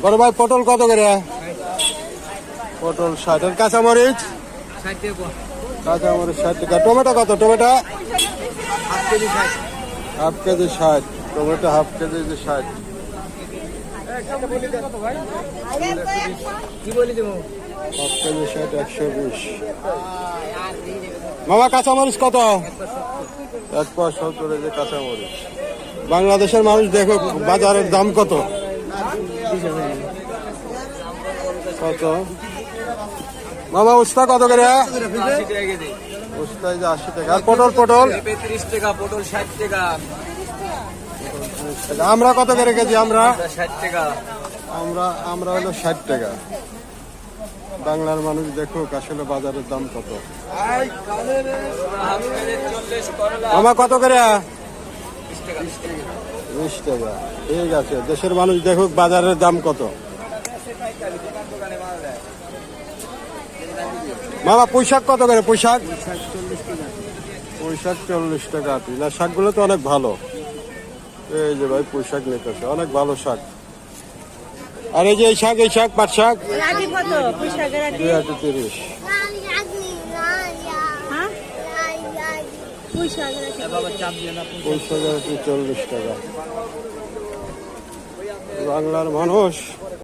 বড় ভাই পটল কত করে? পটল 60 আর কাঁচামরিচ? 60 টাকা। কাঁচামরিচ 60 টাকা। টমেটো কত? Tomato half KG 60। Half KG 60। Tomato half KG 60। কি বলি দেবো? Half KG 60 120। মামা কাঁচামরিচ কত? 170 যে কাঁচামরিচ। বাংলাদেশের মানুষ দেখো বাজারের দাম কত কত। মামা উস্তা কত করে? 80 টাকা কেজি। উস্তায় যে 80 টাকা। আর পটল? পটল 30 টাকা, পটল 60 টাকা। আমরা কত করে কেজি? আমরা 60 টাকা। আমরা হলো 60 টাকা। বাংলার মানুষ দেখুক আসলে বাজারের দাম কত। মামা কত করে? 20 টাকা। ঠিক আছে, দেশের মানুষ দেখুক বাজারের দাম কত। মামা পুঁইশাক কত করে? পুঁইশাক 40 টাকা আটি। না শাকগুলো তো অনেক ভালো। এই যে ভাই পুঁইশাক নিতেছে, অনেক ভালো শাক। আর এই যে এই শাক পাট শাক 230। পুঁইশাক 40 টাকা। বাংলার মানুষ